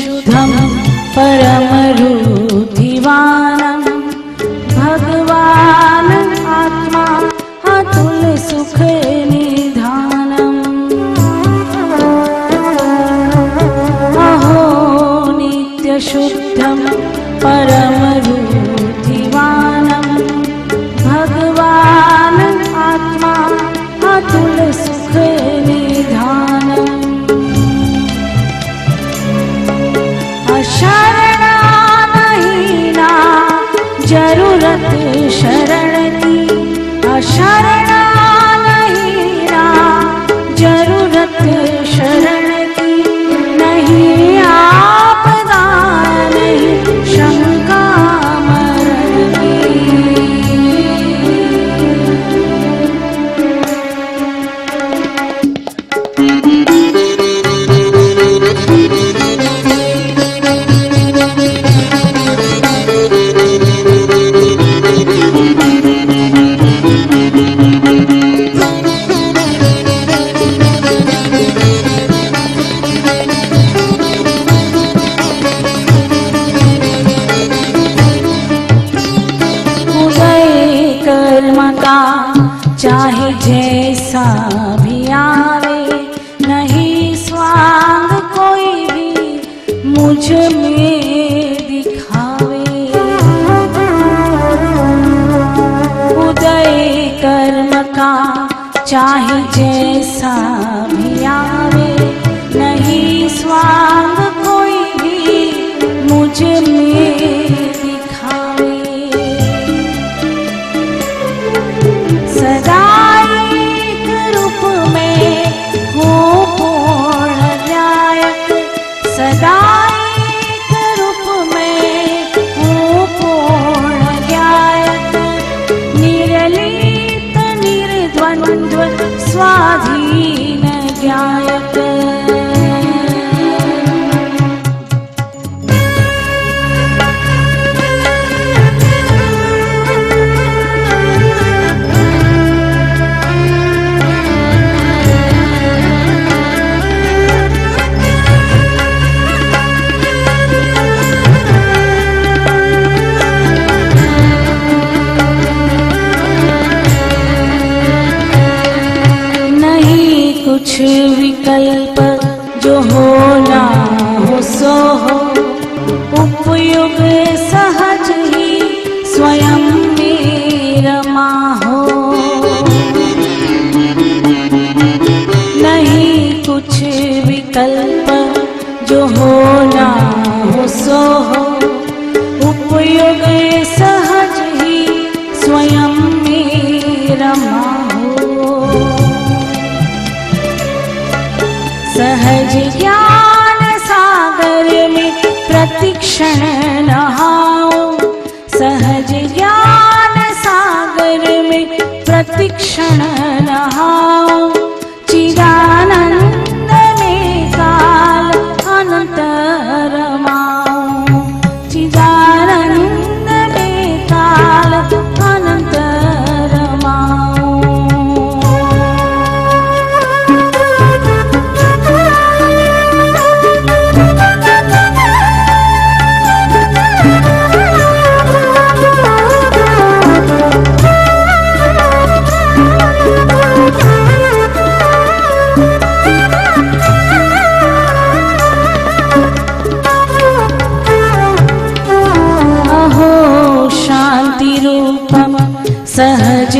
शुद्धं परमरुधिवानं भगवान् आत्मा अतुल सुख निधानम्। अहो नित्यशुद्धं परमरुधिवानं भगवान् आत्मा अतुल सुख निधानम्। अशरणा नहीं ना जरूरत शरण की, अशरणा नहीं ना जरूरत शरण की, नहीं आपदा नहीं शंका मरण की। चाहे जैसा भी आवे, नहीं स्वांग कोई भी मुझ में दिखावे। उदय कर्म का चाहे जैसा भी आवे, नहीं स्वांग कोई भी मुझ में दिखावे। सदा एक रूप में हो पूर्ण न्यायक, सदा एक रूप में हो पूर्ण न्यायक, निरलित निर्द्वंद्व स्वाधीन ज्ञायक। कुछ विकल्प जो हो ना हो सो हो, उपयुग सहज ही स्वयं में रमा हो। नहीं कुछ विकल्प जो हो ना हो सो हो, उपयुग सहज ही स्वयं में रमा हो। सहज ज्ञान सागर में प्रतिक्षण नहाओ, सहज ज्ञान सागर में प्रतिक्षण नहाओ। चिदानंद में काल अनंत रमाओ, चिदानंद में काल अनंत रमाओ। सहज